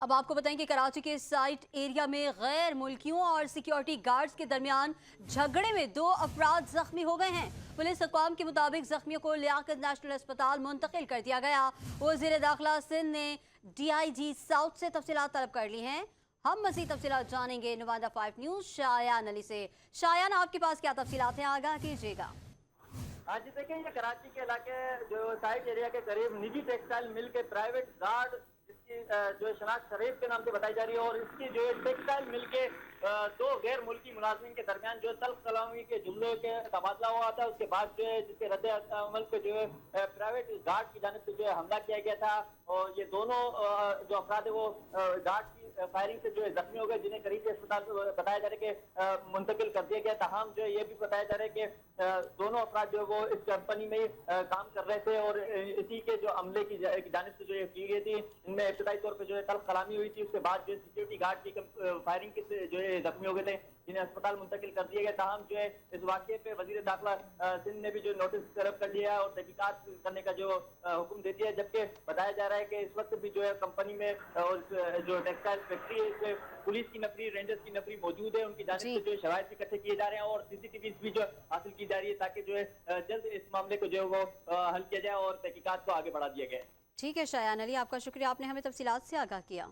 اب آپ کو بتائیں کہ کراچی کے سائٹ ایریا میں غیر ملکیوں اور سیکیورٹی گارڈز کے درمیان جھگڑے میں 2 افراد زخمی ہو گئے ہیں۔ پولیس حکام کے مطابق زخمیوں کو لیاقت نیشنل اسپتال منتقل کر دیا گیا۔ وزیر داخلہ سندھ نے ڈی آئی جی ساؤتھ سے تفصیلات طلب کر لی ہیں۔ ہم مزید تفصیلات جانیں گے نمائندہ 5 نیوز شایان علی سے۔ شایان، آپ کے پاس کیا تفصیلات ہیں؟ آگاہ کیجیے گا۔ ہاں جی، دیکھیں یہ کراچی کے علاقے جو سائٹ ایریا کے قریب نجی ٹیکسٹائل مل کے پرائیویٹ گارڈ جس کی جو شناخت شریف کے نام سے بتائی جا رہی ہے، اور اس کی جو ٹیکسٹائل مل کے 2 غیر ملکی ملازمین کے درمیان جو تلخ کلامی کے جملے کے تبادلہ ہوا تھا، اس کے بعد جو ہے جس کے رد عمل پہ جو ہے پرائیویٹ گارڈ کی جانب سے جو ہے حملہ کیا گیا تھا، اور یہ دونوں جو افراد ہے وہ گارڈ کی فائرنگ سے جو ہے زخمی ہو گئے، جنہیں قریبی اسپتال بتایا جا رہا ہے کہ منتقل کر دیا گیا۔ تاہم جو ہے یہ بھی بتایا جا رہا ہے کہ دونوں افراد جو وہ اس کمپنی میں کام کر رہے تھے، اور اسی کے جو عملے کی جانب سے جو یہ کی گئی تھی، ان میں ابتدائی طور پہ جو ہے تلخ کلامی ہوئی تھی۔ اس کے بعد جو ہے سیکیورٹی گارڈ کی فائرنگ سے جو ہے زخمی ہو گئے تھے، جنہیں اسپتال منتقل کر دیا گیا۔ تاہم جو ہے اس واقعے پہ وزیر داخلہ سندھ نے بھی جو نوٹس طلب کر لیا ہے اور تحقیقات کرنے کا جو حکم دے دیا ہے، جبکہ بتایا جا رہا ہے کہ اس وقت بھی جو ہے کمپنی میں جو ٹیکسٹائل فیکٹری ہے، اس میں پولیس کی نفری، رینجرز کی نفری موجود ہے۔ ان کی جانب سے جو ہے شواہد بھی اکٹھے کیے جا رہے ہیں اور سی سی ٹی ویز بھی جو حاصل کی جا رہی ہے، تاکہ جو ہے جلد اس معاملے کو جو ہے وہ حل کیا جائے اور تحقیقات کو آگے بڑھا دیا گیا ہے۔ ٹھیک ہے شایان علی، آپ کا شکریہ، آپ نے ہمیں تفصیلات سے آگاہ کیا۔